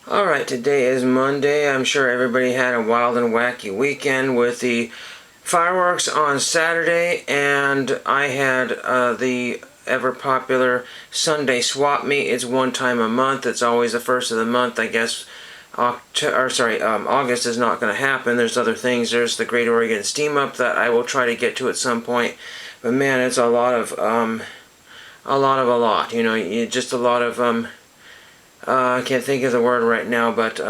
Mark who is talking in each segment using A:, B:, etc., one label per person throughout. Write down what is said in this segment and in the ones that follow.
A: Alright, today is Monday. I'm sure everybody had a wild and wacky weekend with the fireworks on Saturday, and I had the ever popular Sunday swap meet. It's one time a month. It's always the first of the month. I guess August is not going to happen. There's other things. There's the Great Oregon Steam Up that I will try to get to at some point. But man, it's a lot of a lot. You know, just a lot of I can't think of the word right now, but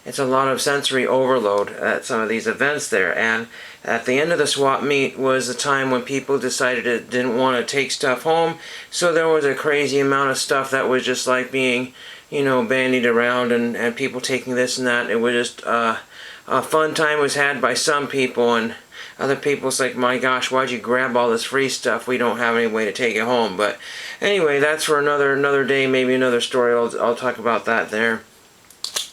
A: it's a lot of sensory overload at some of these events there. And at the end of the swap meet was the time when people decided it didn't want to take stuff home, so there was a crazy amount of stuff that was just like being, you know, bandied around, and people taking this and that. It was just a fun time was had by some people, and other people's like, my gosh, why'd you grab all this free stuff? We don't have any way to take it home. But anyway, that's for another day, maybe another story. I'll talk about that there.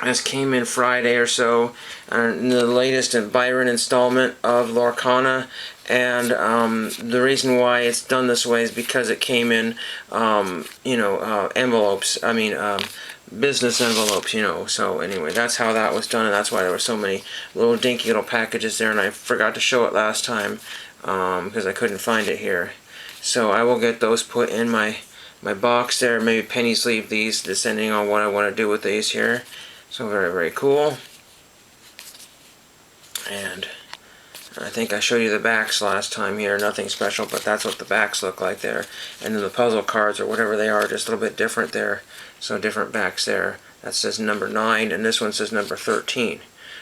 A: This came in Friday or so, the latest Byron installment of Lorcana, and the reason why it's done this way is because it came in, envelopes. I mean, business envelopes, you know. So anyway, that's how that was done, and that's why there were so many little dinky little packages there, and I forgot to show it last time because I couldn't find it here. So I will get those put in my box there. Maybe pennies leave these, depending on what I want to do with these here. So very cool. And I think I showed you the backs last time here. Nothing special, but that's what the backs look like there. And then the puzzle cards, or whatever they are, just a little bit different there. So different backs there. That says number 9, and this one says number 13.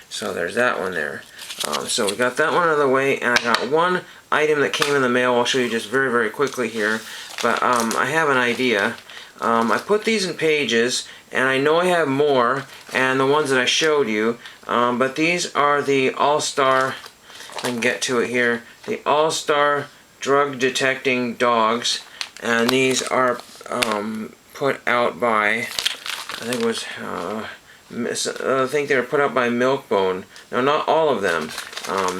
A: So there's that one there. So we got that one out of the way, and I got one item that came in the mail. I'll show you just very quickly here. But I have an idea. I put these in pages, and I know I have more, and the ones that I showed you, but these are the All-Star, I can get to it here, the All-Star Drug Detecting Dogs, and these are put out by, I think they were put out by Milkbone. Now, not all of them.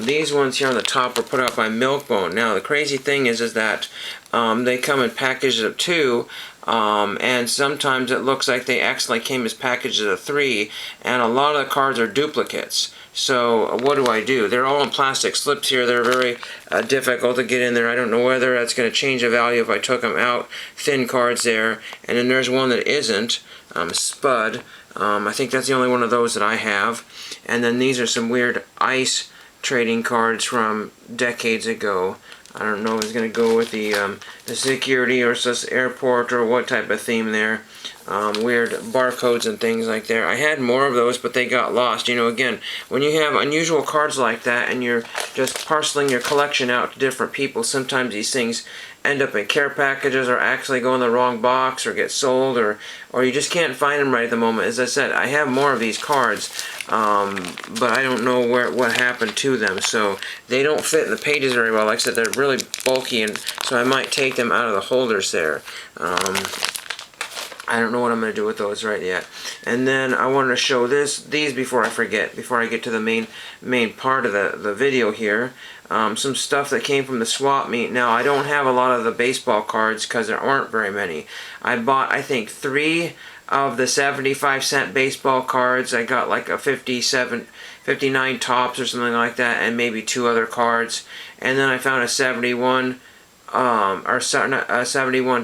A: These ones here on the top were put out by Milkbone. Now, the crazy thing is that they come in packages of 2, and sometimes it looks like they actually came as packages of 3, and a lot of the cards are duplicates. So what do? They're all in plastic slips here. They're very difficult to get in there. I don't know whether that's going to change the value if I took them out. Thin cards there. And then there's one that isn't, Spud. I think that's the only one of those that I have. And then these are some weird ice trading cards from decades ago. I don't know if it's going to go with the security or just airport or what type of theme there. Weird barcodes and things like there. I had more of those, but they got lost. You know, again, when you have unusual cards like that and you're just parceling your collection out to different people, sometimes these things end up in care packages or actually go in the wrong box or get sold, or you just can't find them right at the moment. As I said, I have more of these cards, but I don't know what happened to them, so they don't fit in the pages very well. Like I said, they're really bulky, and so I might take them out of the holders there. I don't know what I'm going to do with those right yet. And then I wanted to show these before I forget, before I get to the main part of the video here. Some stuff that came from the swap meet. Now, I don't have a lot of the baseball cards because there aren't very many. I bought, I think, 3 of the 75-cent baseball cards. I got like a 59 tops or something like that, and maybe 2 other cards. And then I found a 71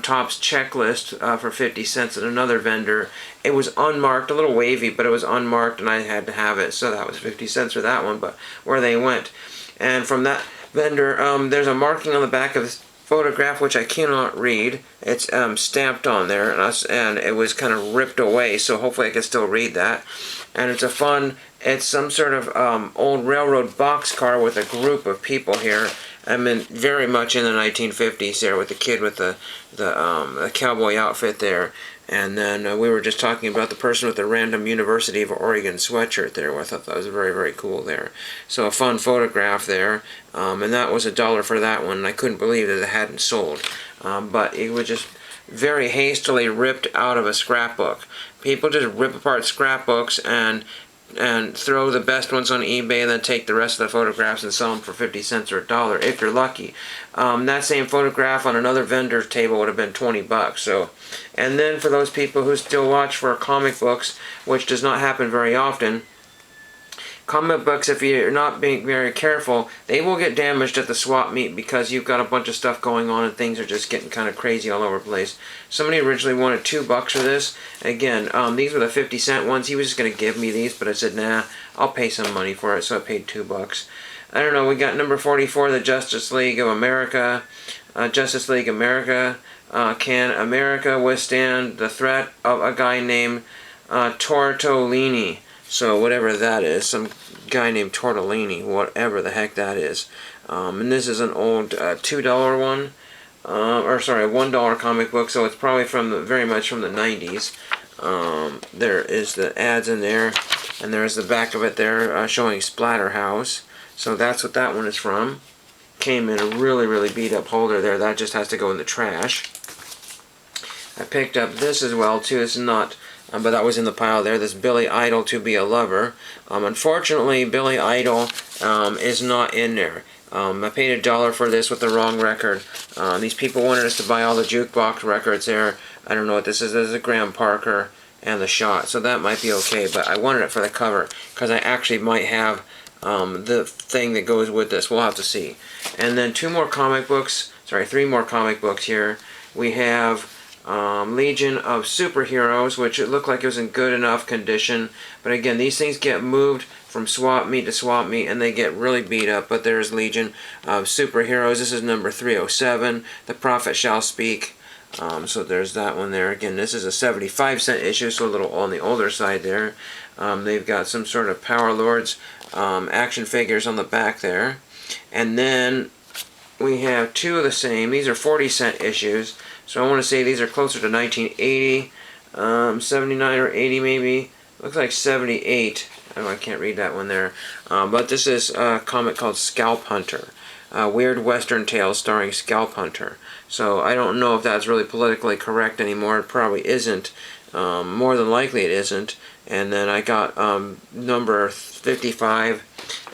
A: tops checklist for 50 cents at another vendor. It was unmarked, a little wavy, but it was unmarked, and I had to have it, so that was 50 cents for that one, but where they went. And from that vendor, there's a marking on the back of this photograph which I cannot read. It's stamped on there, and it was kind of ripped away, so hopefully I can still read that. And it's some sort of old railroad boxcar with a group of people here. I'm very much in the 1950s there, with the kid with the cowboy outfit there. And then we were just talking about the person with the random University of Oregon sweatshirt there. I thought that was very cool there. So a fun photograph there. And that was $1 for that one. And I couldn't believe that it hadn't sold. But it was just very hastily ripped out of a scrapbook. People just rip apart scrapbooks and and throw the best ones on eBay and then take the rest of the photographs and sell them for 50 cents or $1 if you're lucky. That same photograph on another vendor's table would have been 20 bucks. So, and then for those people who still watch for comic books, which does not happen very often, comic books, if you're not being very careful, they will get damaged at the swap meet because you've got a bunch of stuff going on and things are just getting kind of crazy all over the place. Somebody originally wanted $2 for this. Again, these were the 50-cent ones. He was just going to give me these, but I said, nah, I'll pay some money for it, so I paid $2. I don't know, we got number 44, the Justice League of America. Justice League America. Can America withstand the threat of a guy named Tortolini? So whatever that is, some guy named Tortellini, whatever the heck that is. And this is an old $2 one, or sorry, $1 comic book, so it's probably from very much from the 90s. There is the ads in there, and there's the back of it there showing Splatterhouse. So that's what that one is from. Came in a really, really beat up holder there. That just has to go in the trash. I picked up this as well too. It's not... but that was in the pile there. This Billy Idol to Be a Lover. Unfortunately, Billy Idol is not in there. I paid $1 for this with the wrong record. These people wanted us to buy all the jukebox records there. I don't know what this is. This is a Graham Parker and The Shot. So that might be okay, but I wanted it for the cover because I actually might have the thing that goes with this. We'll have to see. And then three more comic books here. We have Legion of Superheroes, which it looked like it was in good enough condition, but again, these things get moved from swap meet to swap meet and they get really beat up. But there's Legion of Superheroes. This is number 307, The Prophet Shall Speak. So there's that one there. Again, this is a 75-cent issue, so a little on the older side there. They've got some sort of Power Lords action figures on the back there. And then we have two of the same. These are 40-cent issues. So I want to say these are closer to 1980, 79 or 80 maybe. Looks like 78. Oh, I can't read that one there. But this is a comic called Scalp Hunter. Weird Western Tales starring Scalp Hunter. So I don't know if that's really politically correct anymore. It probably isn't. More than likely it isn't. And then I got number 55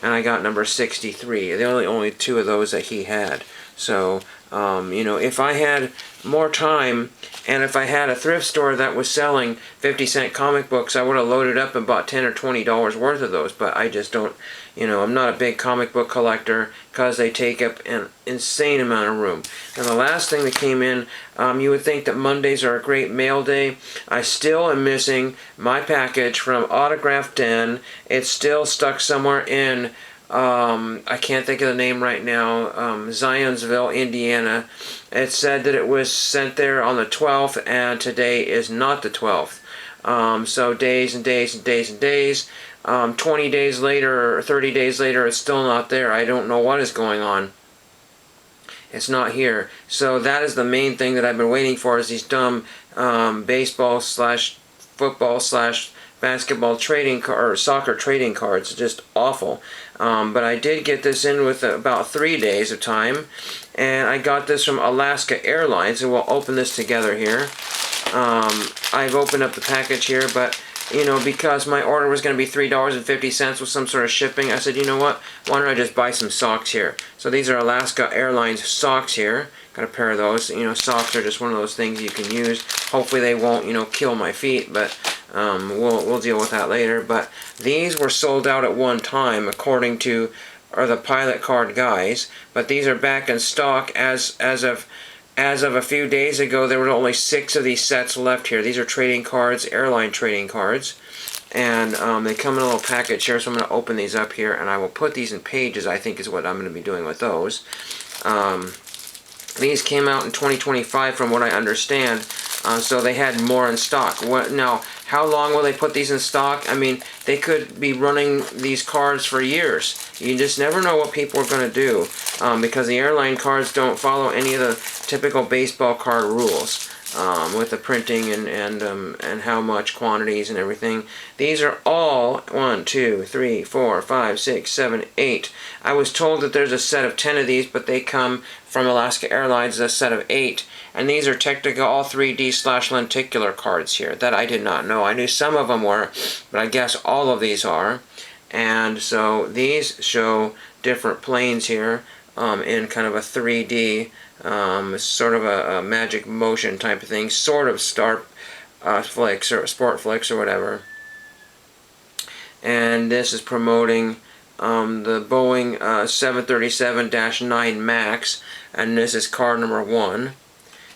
A: and I got number 63. The only two of those that he had. So, you know, if I had more time and if I had a thrift store that was selling 50-cent comic books, I would have loaded up and bought $10 or $20 worth of those. But I just don't, you know, I'm not a big comic book collector because they take up an insane amount of room. And the last thing that came in, you would think that Mondays are a great mail day. I still am missing my package from Autograph Den. It's still stuck somewhere in I can't think of the name right now, Zionsville, Indiana. It said that it was sent there on the 12th, and today is not the 12th. So days and days and days and days. 20 days later or 30 days later, it's still not there. I don't know what is going on. It's not here. So that is the main thing that I've been waiting for, is these dumb baseball slash football slash basketball trading or soccer trading cards. Just awful. But I did get this in with about 3 days of time, and I got this from Alaska Airlines, and we'll open this together here. I've opened up the package here, but you know, because my order was going to be $3.50 with some sort of shipping, I said, you know what, why don't I just buy some socks here? So these are Alaska Airlines socks here. Got a pair of those. You know, socks are just one of those things you can use. Hopefully they won't, you know, kill my feet, but we'll deal with that later. But these were sold out at one time, according to the Pilot Card guys. But these are back in stock as of a few days ago. There were only 6 of these sets left here. These are trading cards, airline trading cards. And they come in a little package here, so I'm going to open these up here, and I will put these in pages, I think is what I'm going to be doing with those. These came out in 2025 from what I understand, so they had more in stock. Now, how long will they put these in stock? I mean, they could be running these cards for years. You just never know what people are going to do, because the airline cards don't follow any of the typical baseball card rules. with the printing and how much quantities and everything. These are all 1, 2, 3, 4, 5, 6, 7, 8. I was told that there's a set of 10 of these, but they come from Alaska Airlines, a set of 8. And these are technically all 3D/lenticular cards here that I did not know. I knew some of them were, but I guess all of these are. And so these show different planes here in kind of a 3D, sort of a magic motion type of thing, sort of star flicks or sport flicks or whatever. And this is promoting the Boeing 737-9 MAX, and this is card number 1.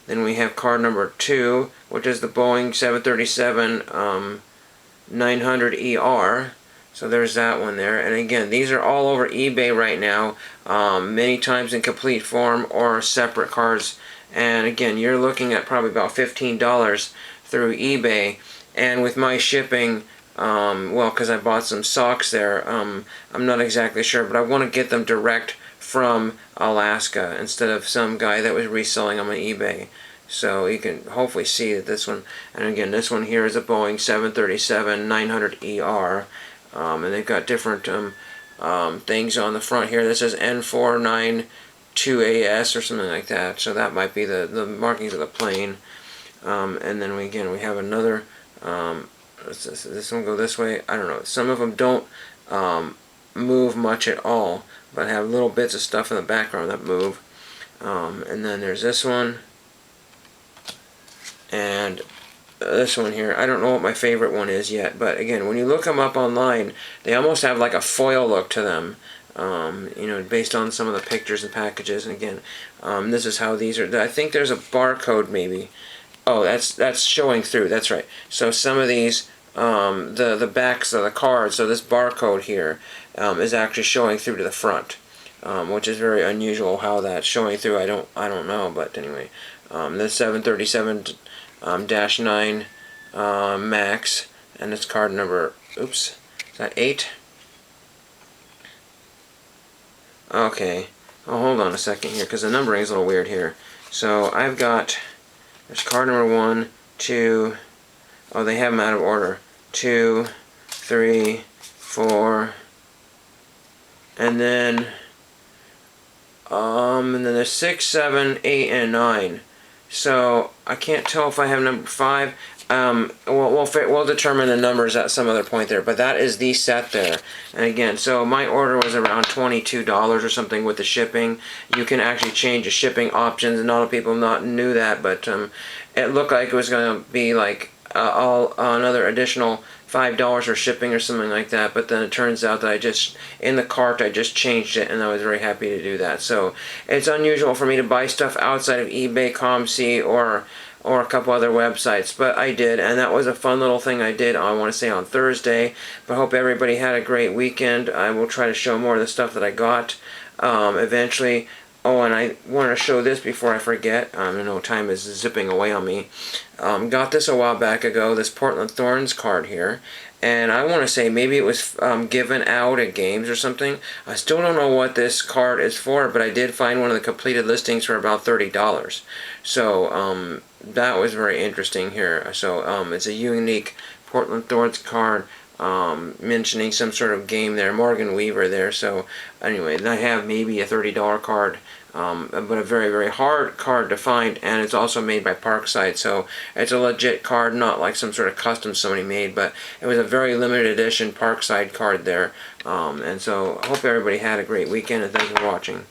A: Then we have card number 2, which is the Boeing 737-900ER. So there's that one there. And again, these are all over eBay right now, many times in complete form or separate cards. And again, you're looking at probably about $15 through eBay. And with my shipping, well, because I bought some socks there, I'm not exactly sure, but I want to get them direct from Alaska instead of some guy that was reselling them on eBay. So you can hopefully see that this one, and again, this one here is a Boeing 737-900ER. And they've got different things on the front here. This says N492AS or something like that. So that might be the markings of the plane. And then we have another. Does this one go this way? I don't know. Some of them don't move much at all, but have little bits of stuff in the background that move. And then there's this one. And this one here, I don't know what my favorite one is yet, but again, when you look them up online, they almost have like a foil look to them, you know, based on some of the pictures and packages. And again, this is how these are. I think there's a barcode maybe. Oh, that's showing through. That's right. So some of these, the backs of the cards. So this barcode here is actually showing through to the front, which is very unusual. How that's showing through, I don't know. But anyway, this 737-9 Max, and it's card number, oops, is that 8? Okay, oh, hold on a second here, because the numbering is a little weird here. So I've got, there's card number 1, 2, oh, they have them out of order, 2, 3, 4, and then there's 6, 7, 8, and 9. So I can't tell if I have number 5. We'll determine the numbers at some other point there, but that is the set there. And again, so my order was around $22 or something with the shipping. You can actually change the shipping options, and a lot of people knew that, but it looked like it was going to be like another additional $5 for shipping or something like that, but then it turns out that in the cart I just changed it, and I was very happy to do that. So it's unusual for me to buy stuff outside of eBay, ComC, or a couple other websites, but I did, and that was a fun little thing I did, I want to say on Thursday. But I hope everybody had a great weekend. I will try to show more of the stuff that I got eventually. Oh, and I wanted to show this before I forget. I know time is zipping away on me. Got this a while back ago, this Portland Thorns card here. And I want to say maybe it was given out at games or something. I still don't know what this card is for, but I did find one of the completed listings for about $30. So that was very interesting here. So it's a unique Portland Thorns card. Mentioning some sort of game there, Morgan Weaver there. So anyway, I have maybe a $30 card, but a very, very hard card to find, and it's also made by Parkside, so it's a legit card, not like some sort of custom somebody made, but it was a very limited edition Parkside card there. And so I hope everybody had a great weekend, and thank you for watching.